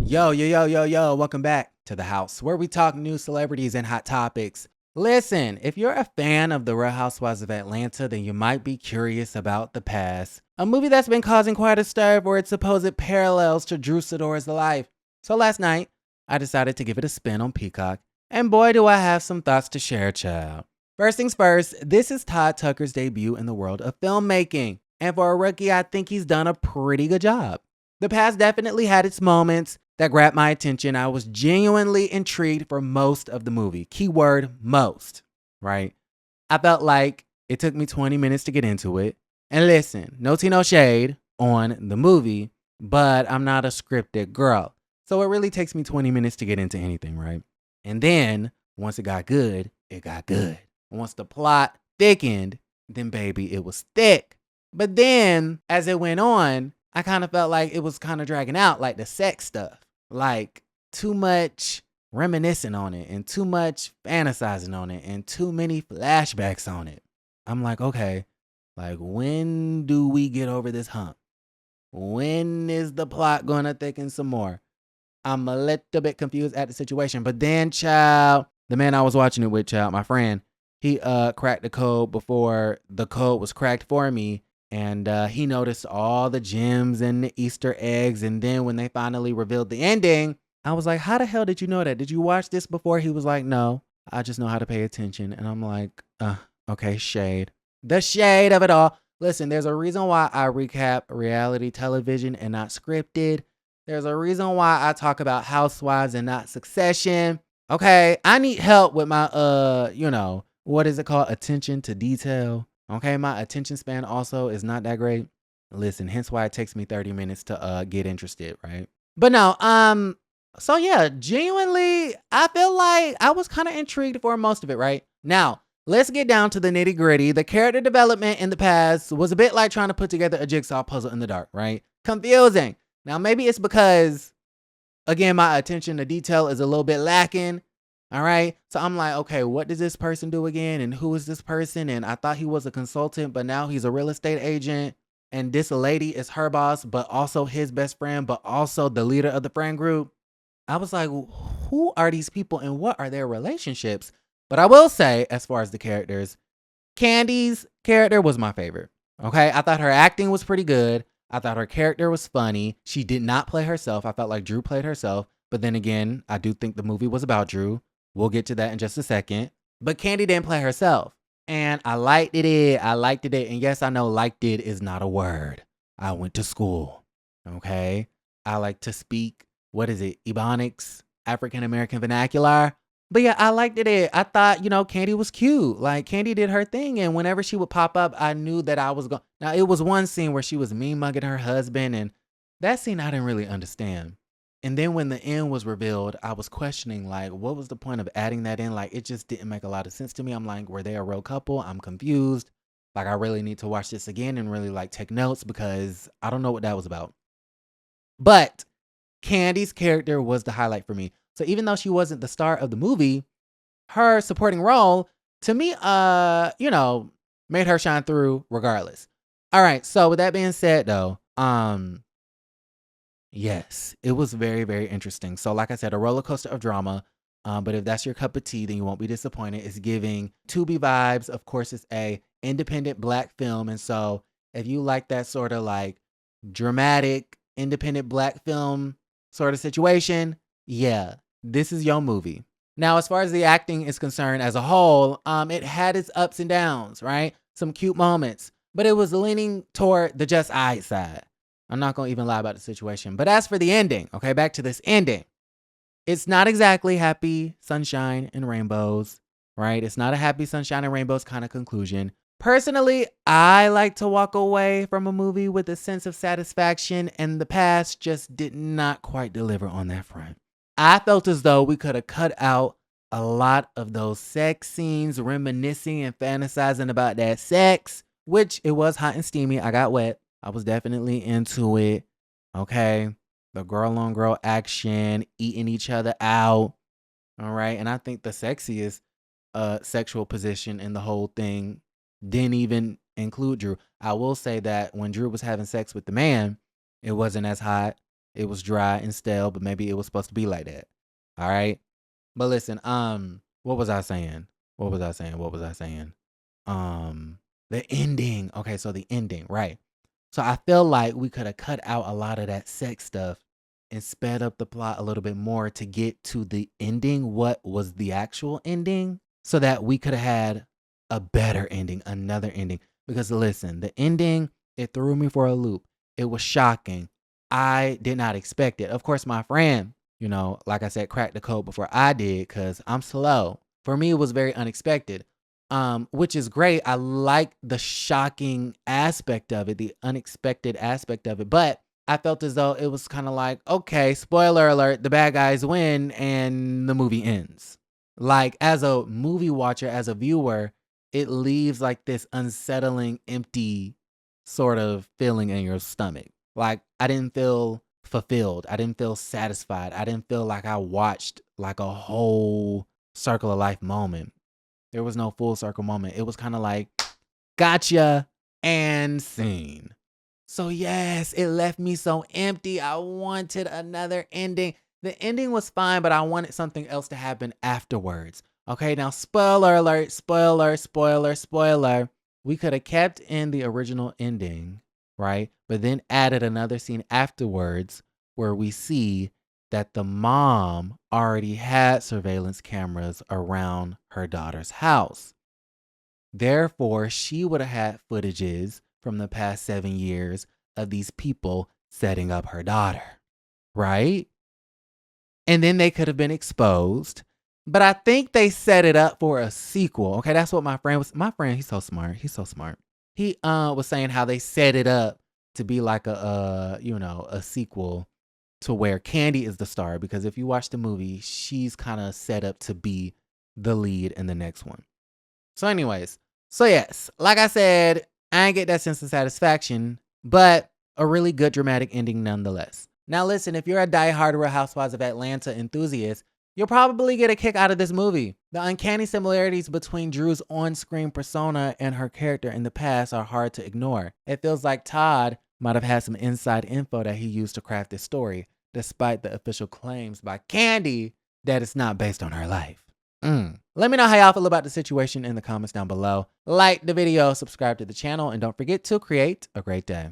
Yo, welcome back to the house where we talk news, celebrities, and hot topics. Listen, if you're a fan of the Real Housewives of Atlanta, then you might be curious about The Past, a movie that's been causing quite a stir for its supposed parallels to Drew Sidora's life. So last night, I decided to give it a spin on Peacock, and boy, do I have some thoughts to share, child. First things first, this is Todd Tucker's debut in the world of filmmaking, and for a rookie, I think he's done a pretty good job. The Past definitely had its moments that grabbed my attention. I was genuinely intrigued for most of the movie. Keyword most, right? I felt like it took me 20 minutes to get into it. And listen, no tea, no shade on the movie, but I'm not a scripted girl. So it really takes me 20 minutes to get into anything, right? And then once it got good, it got good. Once the plot thickened, then baby, it was thick. But then as it went on, I kind of felt like it was kind of dragging out, like the sex stuff. Like too much reminiscing on it and too much fantasizing on it and too many flashbacks on it. I'm like, okay, like when do we get over this hump? When is the plot gonna thicken some more? I'm a little bit confused at the situation. But then, child, the man I was watching it with, child, my friend, he cracked the code before the code was cracked for me. And he noticed all the gems and the Easter eggs. And then when they finally revealed the ending, I was like, how the hell did you know that? Did you watch this before? He was like, no, I just know how to pay attention. And I'm like, okay, shade. The shade of it all. Listen, there's a reason why I recap reality television and not scripted. There's a reason why I talk about Housewives and not Succession. Okay, I need help with my, what is it called? Attention to detail. Okay, my attention span also is not that great. Listen, hence why it takes me 30 minutes to get interested, right? But no, so yeah, genuinely, I feel like I was kind of intrigued for most of it, right? Now, let's get down to the nitty-gritty. The character development in The Past was a bit like trying to put together a jigsaw puzzle in the dark, right? Confusing. Now, maybe it's because, again, my attention to detail is a little bit lacking. All right. So I'm like, okay, what does this person do again? And who is this person? And I thought he was a consultant, but now he's a real estate agent. And this lady is her boss, but also his best friend, but also the leader of the friend group. I was like, who are these people and what are their relationships? But I will say, as far as the characters, Candy's character was my favorite. Okay. I thought her acting was pretty good. I thought her character was funny. She did not play herself. I felt like Drew played herself. But then again, I do think the movie was about Drew. We'll get to that in just a second. But Candy didn't play herself. And I liked it. And yes, I know liked it is not a word. I went to school. Okay. I like to speak, what is it? Ebonics, African American vernacular. But yeah, I liked it. I thought, Candy was cute. Like Candy did her thing. And whenever she would pop up, I knew that I was going. Now, it was one scene where she was mean mugging her husband. And that scene I didn't really understand. And then when the end was revealed, I was questioning, like, what was the point of adding that in? Like, it just didn't make a lot of sense to me. I'm like, were they a real couple? I'm confused. Like, I really need to watch this again and really, like, take notes because I don't know what that was about. But Candy's character was the highlight for me. So even though she wasn't the star of the movie, her supporting role, to me, made her shine through regardless. All right, so with that being said, though, yes, it was very, very interesting. So, like I said, a roller coaster of drama. But if that's your cup of tea, then you won't be disappointed. It's giving Tubi vibes. Of course, it's a independent Black film, and so if you like that sort of like dramatic independent Black film sort of situation, yeah, this is your movie. Now, as far as the acting is concerned as a whole, it had its ups and downs, right? Some cute moments, but it was leaning toward the just eye side. I'm not going to even lie about the situation. But as for the ending, okay, back to this ending. It's not exactly happy sunshine and rainbows, right? It's not a happy sunshine and rainbows kind of conclusion. Personally, I like to walk away from a movie with a sense of satisfaction, and The Past just did not quite deliver on that front. I felt as though we could have cut out a lot of those sex scenes, reminiscing and fantasizing about that sex, which it was hot and steamy. I got wet. I was definitely into it. Okay. The girl on girl action, eating each other out. All right. And I think the sexiest sexual position in the whole thing didn't even include Drew. I will say that when Drew was having sex with the man, it wasn't as hot. It was dry and stale, but maybe it was supposed to be like that. All right. But listen, what was I saying? What was I saying? What was I saying? The ending. Okay, so the ending, right. So I feel like we could have cut out a lot of that sex stuff and sped up the plot a little bit more to get to the ending. What was the actual ending? So that we could have had a better ending, another ending. Because listen, the ending, it threw me for a loop. It was shocking. I did not expect it. Of course, my friend, like I said, cracked the code before I did because I'm slow. For me, it was very unexpected, which is great. I like the shocking aspect of it, the unexpected aspect of it. But I felt as though it was kind of like, okay, spoiler alert, the bad guys win and the movie ends. Like, as a movie watcher, as a viewer, it leaves like this unsettling, empty sort of feeling in your stomach. Like, I didn't feel fulfilled. I didn't feel satisfied. I didn't feel like I watched like a whole circle of life moment. There was no full circle moment. It was kind of like, gotcha and scene. So yes, it left me so empty. I wanted another ending. The ending was fine, but I wanted something else to happen afterwards. Okay, now spoiler alert, spoiler. We could have kept in the original ending, right? But then added another scene afterwards where we see that the mom already had surveillance cameras around her daughter's house. Therefore, she would have had footages from the past 7 years of these people setting up her daughter, right? And then they could have been exposed. But I think they set it up for a sequel. Okay, that's what my friend was. My friend, he's so smart. He's so smart. He was saying how they set it up to be like a sequel to where Candy is the star, because if you watch the movie, she's kind of set up to be the lead in the next one. So anyways, so yes, like I said, I ain't get that sense of satisfaction, but a really good dramatic ending nonetheless. Now listen, if you're a diehard Real Housewives of Atlanta enthusiast, you'll probably get a kick out of this movie. The uncanny similarities between Drew's on-screen persona and her character in the past are hard to ignore. It feels like Todd might have had some inside info that he used to craft this story, despite the official claims by Candy that it's not based on her life. Let me know how y'all feel about the situation in the comments down below. Like the video, subscribe to the channel, and don't forget to create a great day.